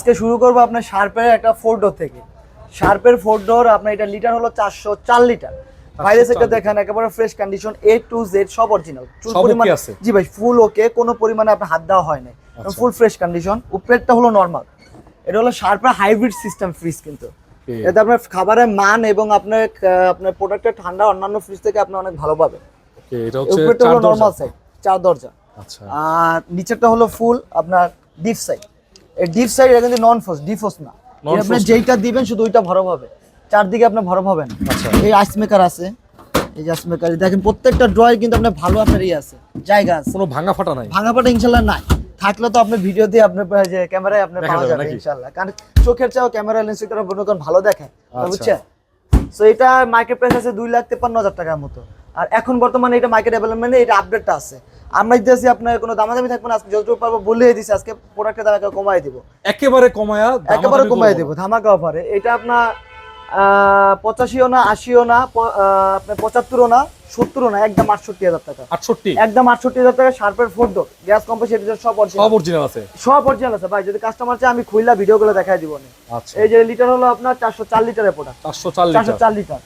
আজকে শুরু করবো আপনার শার্পের একটা 4 ডোর থেকে। শার্পের 4 ডোর আপনার এটা লিটার হলো 404 লিটার। বাইরে থেকে দেখেন একেবারে fresh condition, A to Z সব অরিজিনাল। চুল পরিমাণ জি ভাই ফুল ওকে, কোনো পরিমাণে আপনার হাত দেওয়া হয় না, ফুল ফ্রেশ কন্ডিশন। উপরেরটা হলো নরমাল, এটা হলো শার্পের হাইব্রিড সিস্টেম ফ্রিজ কিন্তু। এতে আপনার খাবারের মান এবং আপনার প্রোডাক্টের ঠান্ডা অন্যান্য ফ্রিজ থেকে আপনি অনেক ভালো পাবেন। এটা হচ্ছে নরমাল সাইড 4 দরজা। আচ্ছা, আর নিচেরটা হলো ফুল আপনার ডিপ সাইড। এই ডিপ সাইড এটা কিন্তু নন ফোর্স, ডিফোর্স না, আপনি যেইটা দিবেন শুধু ওইটা ভরো হবে, চারদিকে আপনি ভরো হবেন। আচ্ছা, এই আইস মেকার আছে, এই যে আইস মেকার দেখেন প্রত্যেকটা ড্রয়ার কিন্তু আপনার ভালো আপনার আছে, জায়গা আছে, কোনো ভাঙা ফাটা নাই। ভাঙা ফাটা ইনশাআল্লাহ নাই, থাকলে তো আপনি ভিডিও দিয়ে আপনি যে ক্যামেরায় আপনি পাওয়া যাবে ইনশাআল্লাহ, কারণ চোখের চাও ক্যামেরা লেন্সের কারণে বড় ভালো দেখেন, বুঝছেন? সো এটা মার্কেট প্রাইস আছে 2,53,000 টাকার মতো। আর এখন বর্তমানে এটা মার্কেট ডেভেলপমেন্টে এটা আপডেটটা আছে। আমরা দিতেছি আপনার কোনো দামাদামি থাকবে না, আজকে যতটুকু পারবো বলেই দিছি, আজকে প্রোডাক্টের দাম কমাই দিব, একেবারে কমাই দিব ধামাকা অফারে। এটা আপনার 85ও না, 80ও না, আপনার 75ও না, 70ও না, একদম 68,000 টাকা। 68 একদম 68,000 টাকা শার্পের 4 ডোর গ্যাস কম্প্রেসর সব অরিজিনাল আছে, সব অরিজিনাল আছে ভাই। যদি কাস্টমার চায় আমি খুইলা ভিডিওগুলো দেখাই দিব। আচ্ছা, এই যে লিটার হলো আপনার 404 লিটারের প্রোডাক্ট, 404 লিটার।